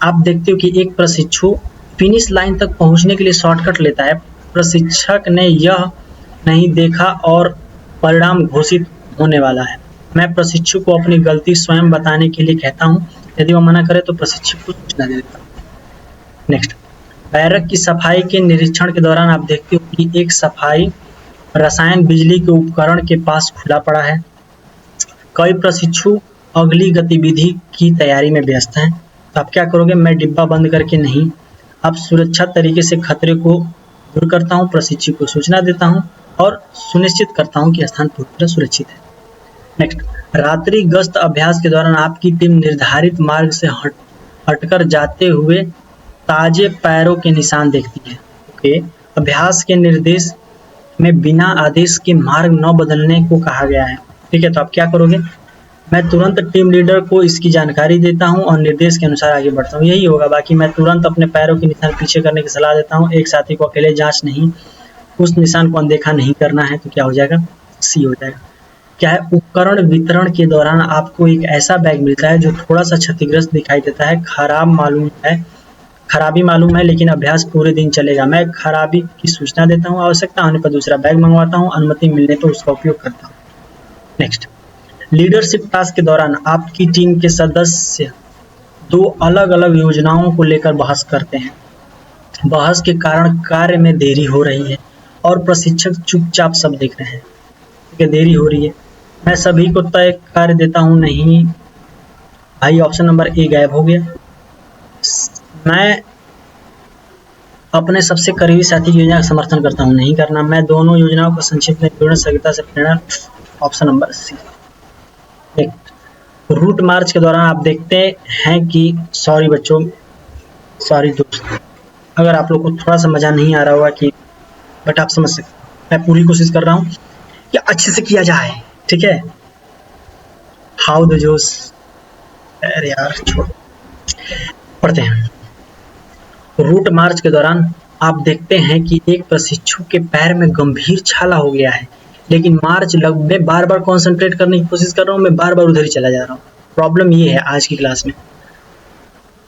आप देखते हो कि एक प्रशिक्षु फिनिश लाइन तक पहुंचने के लिए शॉर्टकट लेता है। प्रशिक्षक ने यह नहीं देखा और परिणाम घोषित होने वाला है। मैं प्रशिक्षु को अपनी गलती स्वयं बताने के लिए कहता हूं। यदि वह मना करे तो प्रशिक्षक को सूचना दे देता हूं। नेक्स्ट, बैरक की सफाई के निरीक्षण के दौरान आप देखते हो कि एक सफाई रसायन बिजली के उपकरण के पास खुला पड़ा है। कई प्रशिक्षु अगली गतिविधि की तैयारी में व्यस्त हैं। तो आप क्या करोगे? मैं डिब्बा बंद करके नहीं, अब सुरक्षा तरीके से खतरे को दूर करता हूं, प्रशिक्षु को सूचना देता हूं और सुनिश्चित करता हूं कि स्थान पूरी तरह सुरक्षित है। नेक्स्ट, रात्रि गश्त अभ्यास के दौरान आपकी टीम निर्धारित मार्ग से हटकर जाते हुए ताजे पैरों के निशान देखती है। ओके, अभ्यास के निर्देश में बिना आदेश के मार्ग न बदलने को कहा गया है। ठीक है, तो आप क्या करोगे? मैं तुरंत टीम लीडर को इसकी जानकारी देता हूं और निर्देश के अनुसार आगे बढ़ता हूं। यही होगा। बाकी मैं तुरंत अपने पैरों के निशान पीछे करने की सलाह देता हूं। एक साथी को अकेले जांच नहीं, उस निशान को अनदेखा नहीं करना है। तो क्या हो जाएगा? सी हो जाएगा। क्या है? उपकरण वितरण के दौरान आपको एक ऐसा बैग मिलता है जो थोड़ा सा क्षतिग्रस्त दिखाई देता है, खराब मालूम है खराबी मालूम है लेकिन अभ्यास पूरे दिन चलेगा। मैं खराबी की सूचना देता हूँ, आवश्यकता होने पर दूसरा बैग मंगवाता हूँ, अनुमति मिलने पर उसका उपयोग करता हूँ। नेक्स्ट, लीडरशिप टास्क के दौरान आपकी टीम के सदस्य दो अलग अलग योजनाओं को लेकर बहस करते हैं। बहस के कारण कार्य में देरी हो रही है और प्रशिक्षक चुपचाप सब देख रहे हैं कि देरी हो रही है। मैं सभी को तय कार्य देता हूँ। नहीं भाई, ऑप्शन नंबर ए गायब हो गया। मैं अपने सबसे करीबी साथी की योजना का समर्थन करता हूँ। नहीं करना। मैं दोनों योजनाओं को संक्षिप्त में पूर्ण सटीकता से प्रेरणा। Option number C. Route march के दौरान आप देखते हैं कि सॉरी बच्चों, सॉरी दोस्त, अगर आप लोग को थोड़ा सा मजा नहीं आ रहा होगा कि, बट आप समझ सकते, मैं पूरी कोशिश कर रहा हूँ कि अच्छे से किया जाए, ठीक है। हाउ द जोश, अरे यार छोड़ो, पढ़ते हैं। रूट मार्च के दौरान आप देखते हैं कि एक प्रशिक्षु के पैर में गंभीर छाला हो गया है, लेकिन मार्च मैं बार बार कंसंट्रेट करने की कोशिश कर रहा हूँ, मैं बार बार उधर ही चला जा रहा हूँ। प्रॉब्लम ये है आज की क्लास में,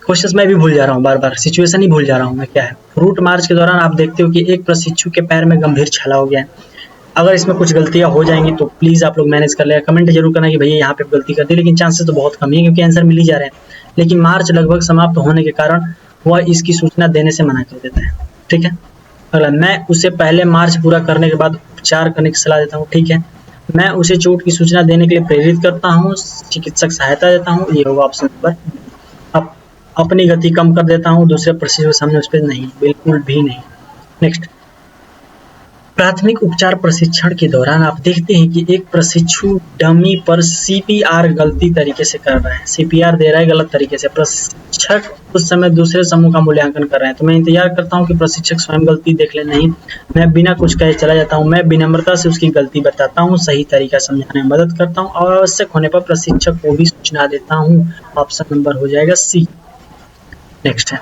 क्वेश्चंस मैं भी भूल जा रहा हूँ, बार बार सिचुएशन ही भूल जा रहा हूँ मैं क्या है। रूट मार्च के दौरान आप देखते हो कि एक प्रशिक्षु के पैर में गंभीर छाला हो गया है। अगर इसमें कुछ गलतियां हो जाएंगी तो प्लीज आप लोग मैनेज कर लेगा। कमेंट जरूर करना कि भैया यहाँ पे गलती कर दी, लेकिन चांसेस तो बहुत कम है क्योंकि आंसर मिल ही जा रहे हैं। लेकिन मार्च लगभग समाप्त होने के कारण वह इसकी सूचना देने से मना कर देता है, ठीक है। अगला, मैं उसे पहले मार्च पूरा करने के बाद उपचार करने की सलाह देता हूँ, ठीक है। मैं उसे चोट की सूचना देने के लिए प्रेरित करता हूँ, चिकित्सक सहायता देता हूँ, ये होगा ऑप्शन नंबर। अब अपनी गति कम कर देता हूँ दूसरे प्रशिक्षु के सामने, उस पर नहीं, बिल्कुल भी नहीं। नेक्स्ट, प्राथमिक उपचार प्रशिक्षण के दौरान आप देखते हैं कि एक प्रशिक्षु डमी पर सीपीआर गलती तरीके से कर रहा है, सीपीआर दे रहा है गलत तरीके से। प्रशिक्षक उस समय दूसरे समूह का मूल्यांकन कर रहे हैं, तो मैं इंतजार करता हूं कि प्रशिक्षक स्वयं गलती देख ले। नहीं, मैं बिना कुछ कहे चला जाता हूं। मैं विनम्रता से उसकी गलती बताता हूं, सही तरीका समझाने में मदद करता हूं और आवश्यक होने पर प्रशिक्षक को भी सूचना देता हूं। ऑप्शन नंबर हो जाएगा सी। नेक्स्ट है,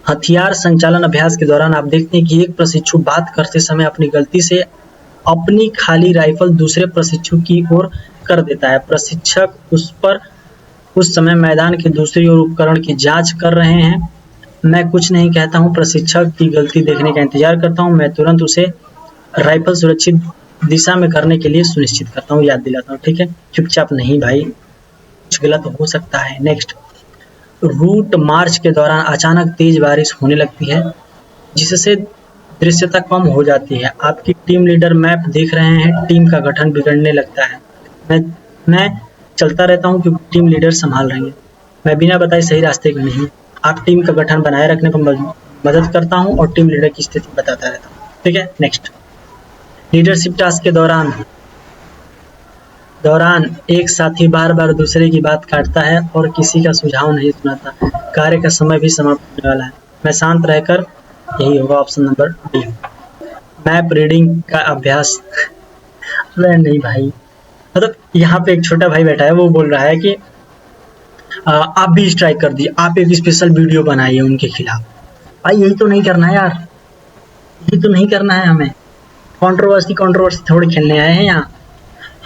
हथियार संचालन अभ्यास के दौरान आप देखते हैं कि एक प्रशिक्षु बात करते समय अपनी गलती से अपनी खाली राइफल दूसरे प्रशिक्षु की ओर कर देता है। प्रशिक्षक उस समय मैदान के दूसरी ओर उपकरण की जांच कर रहे हैं। मैं कुछ नहीं कहता हूं, प्रशिक्षक की गलती देखने का इंतजार करता हूं। मैं तुरंत उसे राइफल सुरक्षित दिशा में करने के लिए सुनिश्चित करता हूं, याद दिलाता हूं, ठीक है। चुपचाप नहीं भाई, कुछ गलत हो सकता है। नेक्स्ट, रूट मार्च के दौरान अचानक तेज बारिश होने लगती है जिससे दृश्यता कम हो जाती है। आपकी टीम लीडर मैप देख रहे हैं, टीम का गठन बिगड़ने लगता है। मैं चलता रहता हूं क्योंकि टीम लीडर संभाल रही है। मैं बिना बताए सही रास्ते पर नहीं, आप टीम का गठन बनाए रखने पर मदद करता हूं और टीम लीडर की स्थिति बताता रहता हूं, ठीक है। नेक्स्ट, लीडरशिप टास्क के दौरान एक साथी बार बार दूसरे की बात काटता है और किसी का सुझाव नहीं सुनाता। कार्य का समय भी समाप्त होने वाला है। मैं शांत रहकर, यही होगा option number D. Map reading का अभ्यास नहीं भाई, मतलब यहाँ पे एक छोटा भाई बैठा है, वो बोल रहा है कि आप भी स्ट्राइक कर दिए, आप एक स्पेशल वीडियो बनाइए उनके खिलाफ। भाई यही तो नहीं करना है यार, यही तो नहीं करना है हमें। कंट्रोवर्सी थोड़ी खेलने आए हैं यहाँ।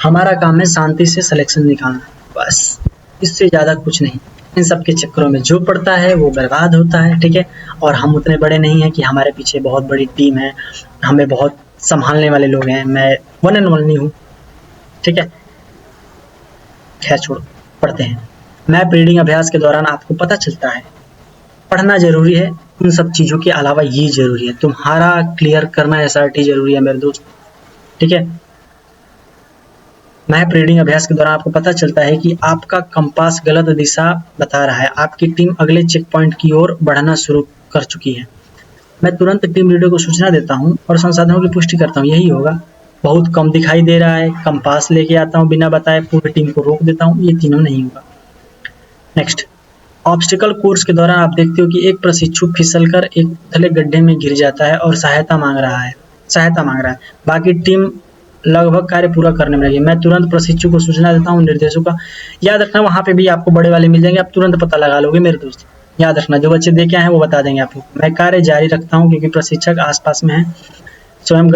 हमारा काम है शांति से सिलेक्शन निकालना, बस, इससे ज़्यादा कुछ नहीं। इन सब के चक्करों में जो पड़ता है वो बर्बाद होता है, ठीक है। और हम उतने बड़े नहीं हैं कि हमारे पीछे बहुत बड़ी टीम है, हमें बहुत संभालने वाले लोग हैं। मैं वन एंड ओनली हूँ, ठीक है। खैर छोड़ो, पढ़ते हैं। मैप रीडिंग अभ्यास के दौरान आपको पता चलता है, पढ़ना जरूरी है, उन सब चीज़ों के अलावा ये जरूरी है, तुम्हारा क्लियर करना एसआरटी जरूरी है मेरे दोस्त, ठीक है। मैप रीडिंग अभ्यास के दौरान आपको पता चलता है कि आपका कंपास गलत दिशा बता रहा है। आपकी टीम अगले चेक पॉइंट की ओर बढ़ना शुरू कर चुकी है। मैं तुरंत टीम लीडर को सूचना देता हूं और संसाधनों की पुष्टि करता हूं, यही होगा। बहुत कम दिखाई दे रहा है, कंपास लेके आता हूं बिना बताए, पूरी टीम को रोक देता हूं, ये तीनों नहीं होगा। नेक्स्ट, ऑब्स्टिकल कोर्स के दौरान आप देखते हो कि एक प्रशिक्षु फिसलकर एक उथले गड्ढे में गिर जाता है और सहायता मांग रहा है। बाकी टीम लगभग कार्य पूरा करने में लगी। मैं तुरंत प्रशिक्षु को सूचना देता हूँ, निर्देशों का याद रखना, वहाँ पे भी आपको बड़े वाले मिल जाएंगे, आप तुरंत पता लगा लोगे मेरे दोस्त। याद रखना, जो बच्चे देखे हैं वो बता देंगे आपको। मैं कार्य जारी रखता हूँ क्योंकि प्रशिक्षक आसपास में है। स्वयं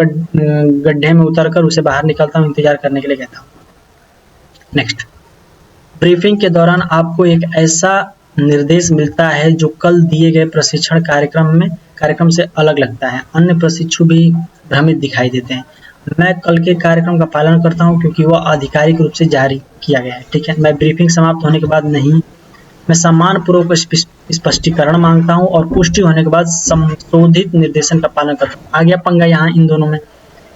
गड्ढे में उतरकर उसे बाहर निकलता हूँ, इंतजार करने के लिए कहता हूँ। नेक्स्ट, ब्रीफिंग के दौरान आपको एक ऐसा निर्देश मिलता है जो कल दिए गए प्रशिक्षण कार्यक्रम से अलग लगता है। अन्य प्रशिक्षु भी भ्रमित दिखाई देते हैं। मैं कल के कार्यक्रम का पालन करता हूं क्योंकि वह आधिकारिक रूप से जारी किया गया है। ठीक है, मैं ब्रीफिंग समाप्त होने के बाद नहीं, मैं सम्मानपूर्वक स्पष्टीकरण मांगता हूं और पुष्टि होने के बाद संशोधित निर्देशन का पालन करता हूं। आ गया पंगा यहाँ इन दोनों में,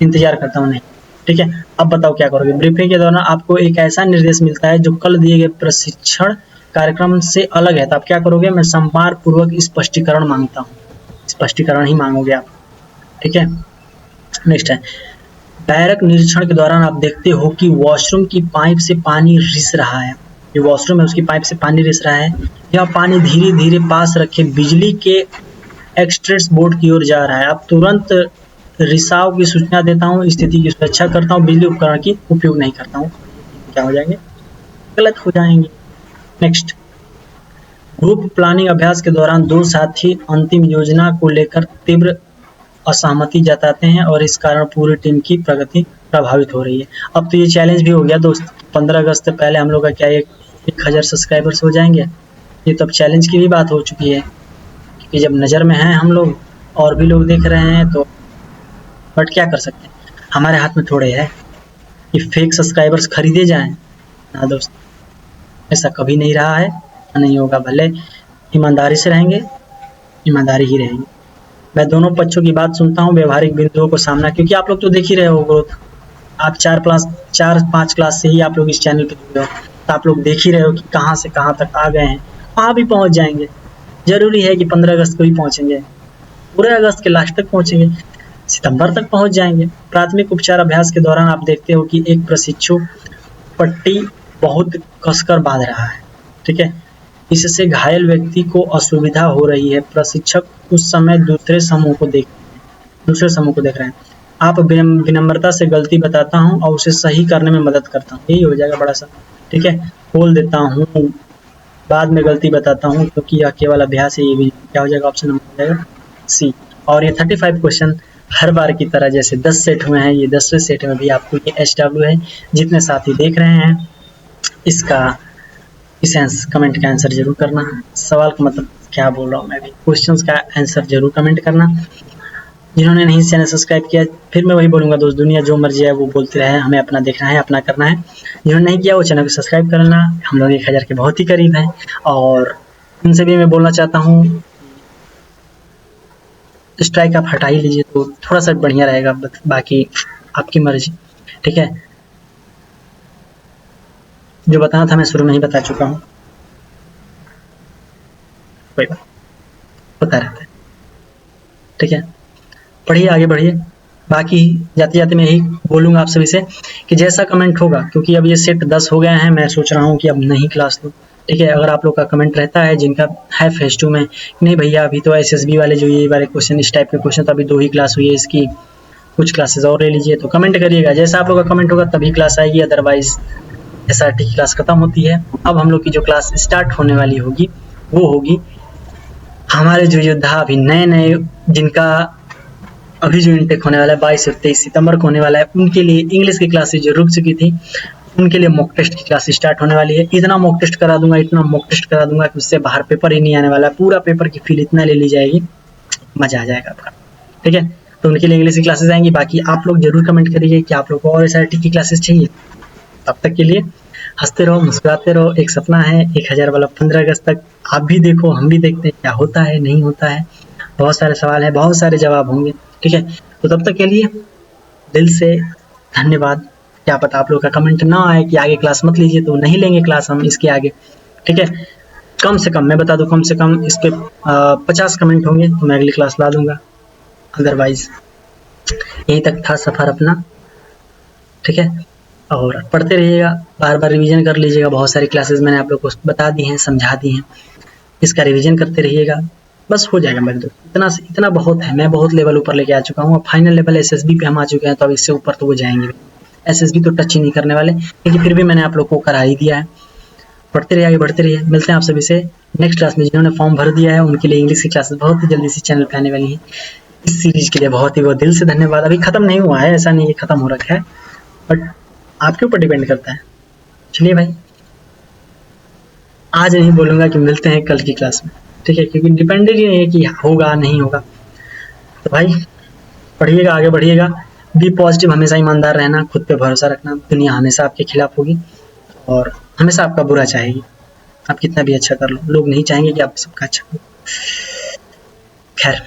इंतजार करता हूं नहीं। ठीक है, अब बताओ क्या करोगे। ब्रीफिंग के दौरान आपको एक ऐसा निर्देश मिलता है जो कल दिए गए प्रशिक्षण कार्यक्रम से अलग है, तो आप क्या करोगे। मैं सम्मानपूर्वक स्पष्टीकरण मांगता हूँ, स्पष्टीकरण ही मांगोगे आप। ठीक है, नेक्स्ट है, बैरक निरीक्षण के दौरान आप देखते हो कि वॉशरूम की पाइप से पानी रिस रहा है। ये वॉशरूम है, उसकी पाइप से पानी रिस रहा है। यह पानी धीरे धीरे पास रखे बिजली के एक्सट्रेस बोर्ड की ओर जा रहा है। अब तुरंत रिसाव की सूचना देता हूँ, स्थिति की सुरक्षा करता हूँ, बिजली उपकरण की उपयोग नहीं करता हूँ। क्या हो जाएंगे, गलत हो जाएंगे। नेक्स्ट, ग्रुप प्लानिंग अभ्यास के दौरान दो साथी अंतिम योजना को लेकर तीव्र असहमति जताते हैं और इस कारण पूरी टीम की प्रगति प्रभावित हो रही है। अब तो ये चैलेंज भी हो गया दोस्त, 15 अगस्त से पहले हम लोग का क्या 1000 सब्सक्राइबर्स हो जाएंगे। ये तो अब चैलेंज की भी बात हो चुकी है कि जब नज़र में हैं हम लोग और भी लोग देख रहे हैं तो, बट क्या कर सकते हैं, हमारे हाथ में थोड़े है कि फेक सब्सक्राइबर्स खरीदे जाएं ना दोस्त। ऐसा कभी नहीं रहा है, नहीं होगा। भले ईमानदारी से रहेंगे, ईमानदारी ही रहेंगे। मैं दोनों पक्षों की बात सुनता हूँ, व्यवहारिक बिंदुओं को सामना, क्योंकि आप लोग तो देख ही रहे हो ग्रोथ। आप 4-5 क्लास से ही आप लोग इस चैनल पे जुड़े हो, तो आप लोग देख ही रहे हो कि कहाँ से कहाँ तक आ गए हैं। वहाँ भी पहुँच जाएंगे। जरूरी है कि 15 अगस्त को ही पहुँचेंगे, पूरे अगस्त के लास्ट तक पहुँचेंगे, सितंबर तक पहुँच जाएंगे। प्राथमिक उपचार अभ्यास के दौरान आप देखते हो कि एक प्रशिक्षु पट्टी बहुत कसकर बांध रहा है। ठीक है, इससे घायल व्यक्ति को असुविधा हो रही है। प्रशिक्षक उस समय दूसरे समूह को देख रहे हैं। आप विनम्रता से गलती बताता हूँ और उसे सही करने में मदद करता हूँ। यही हो जाएगा बड़ा सा। ठीक है, बोल देता हूँ, बाद में गलती बताता हूँ क्योंकि यह केवल अभ्यास है। ये भी क्या हो जाएगा, ऑप्शन नंबर हो जाएगा सी। और ये 35 क्वेश्चन हर बार की तरह जैसे 10 सेट हुए हैं, ये 10वें सेट में भी आपको ये SW है। जितने साथी देख रहे हैं इस कमेंट का आंसर जरूर करना। सवाल का मतलब क्या बोल रहा हूँ मैं भी, क्वेश्चंस का आंसर जरूर कमेंट करना। जिन्होंने नहीं चैनल सब्सक्राइब किया, फिर मैं वही बोलूँगा दोस्त, दुनिया जो मर्जी है वो बोलती रहे, हमें अपना देखना है, अपना करना है। जिन्होंने नहीं किया वो चैनल को सब्सक्राइब कर लेना। हम लोग 1000 के बहुत ही करीब हैं। और उनसे भी मैं बोलना चाहता हूँ, स्ट्राइक आप हटा ही लीजिए तो थोड़ा सा बढ़िया रहेगा, बाकी आपकी मर्जी। ठीक है, जो बताना था मैं शुरू में ही बता चुका हूँ, कोई बात बता रहता है। ठीक है, पढ़िए, आगे बढ़िए। बाकी जाते जाते मैं यही बोलूँगा आप सभी से कि जैसा कमेंट होगा, क्योंकि अब ये सेट 10 हो गए हैं, मैं सोच रहा हूँ कि अब नहीं क्लास लूँ। ठीक है, अगर आप लोग का कमेंट रहता है जिनका है फेज 2 में, नहीं भैया अभी तो SSB वाले जो ये वाले क्वेश्चन, इस टाइप के क्वेश्चन तो अभी 2 ही क्लास हुई है, इसकी कुछ क्लासेस और ले लीजिए, तो कमेंट करिएगा। जैसा आप लोग का कमेंट होगा तभी क्लास आएगी, अदरवाइज SRT की क्लास खत्म होती है। अब हम लोग की जो क्लास स्टार्ट होने वाली होगी वो होगी हमारे जो योद्धा अभी नए जिनका अभी जो इनटेक होने वाला है 22 से 23 सितंबर को होने वाला है, उनके लिए इंग्लिश की क्लासेज जो रुक चुकी थी, उनके लिए मॉक टेस्ट की क्लास स्टार्ट होने वाली है। इतना मॉक टेस्ट करा दूंगा कि उससे बाहर पेपर ही नहीं आने वाला है। पूरा पेपर की फील इतना ले ली जाएगी, मजा आ जाएगा आपका। ठीक है, तो उनके लिए इंग्लिश की क्लासेस आएंगी। बाकी आप लोग जरूर कमेंट करिए कि आप लोग को और SRT की क्लासेस चाहिए। तब तक के लिए हंसते रहो, मुस्कुराते रहो। एक सपना है 1000 वाला 15 अगस्त तक। आप भी देखो, हम भी देखते हैं क्या होता है, नहीं होता है। बहुत सारे सवाल है, बहुत सारे जवाब होंगे। ठीक है, तो तब तक के लिए दिल से धन्यवाद। क्या पता आप लोग का कमेंट ना आए कि आगे क्लास मत लीजिए, तो नहीं लेंगे क्लास हम इसके आगे। ठीक है, कम से कम मैं बता दूं, कम से कम इस पे 50 कमेंट होंगे तो मैं अगली क्लास ला दूंगा। अदरवाइज यहीं तक था सफ़र अपना। ठीक है, और पढ़ते रहिएगा, बार बार रिवीजन कर लीजिएगा। बहुत सारी क्लासेस मैंने आप लोग को बता दी हैं, समझा दी हैं, इसका रिवीजन करते रहिएगा, बस हो जाएगा मेरे दोस्त। इतना बहुत है। मैं बहुत लेवल ऊपर लेके आ चुका हूँ। अब फाइनल लेवल SSB पे हम आ चुके हैं, तो अब इससे ऊपर तो वो जाएंगे। SSB तो टच ही नहीं करने वाले, लेकिन फिर भी मैंने आप लोग को करा ही दिया है। पढ़ते रहिए, आगे बढ़ते रहिए। मिलते हैं आप सभी से नेक्स्ट क्लास में। जिन्होंने फॉर्म भर दिया है उनके लिए इंग्लिश की क्लासेस बहुत ही जल्दी से चैनल पे आने वाली है। इस सीरीज के लिए बहुत ही दिल से धन्यवाद। अभी खत्म नहीं हुआ है, ऐसा नहीं है खत्म हो रखा है, बट आपके ऊपर डिपेंड करता है। चलिए भाई। आज नहीं बोलूँगा कि मिलते हैं कल की क्लास में, ठीक है, क्योंकि डिपेंडेंट ही नहीं है कि होगा नहीं होगा। तो भाई पढ़िएगा, आगे बढ़िएगा, बी पॉजिटिव, हमेशा ईमानदार रहना, खुद पे भरोसा रखना, दुनिया हमेशा आपके खिलाफ होगी और हमेशा आपका बुरा चाहेगी। आप कितना भी अच्छा कर लो, लोग नहीं चाहेंगे कि आप सबका अच्छा हो। खैर,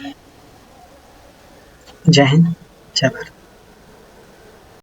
जय हिंद, जय भारत।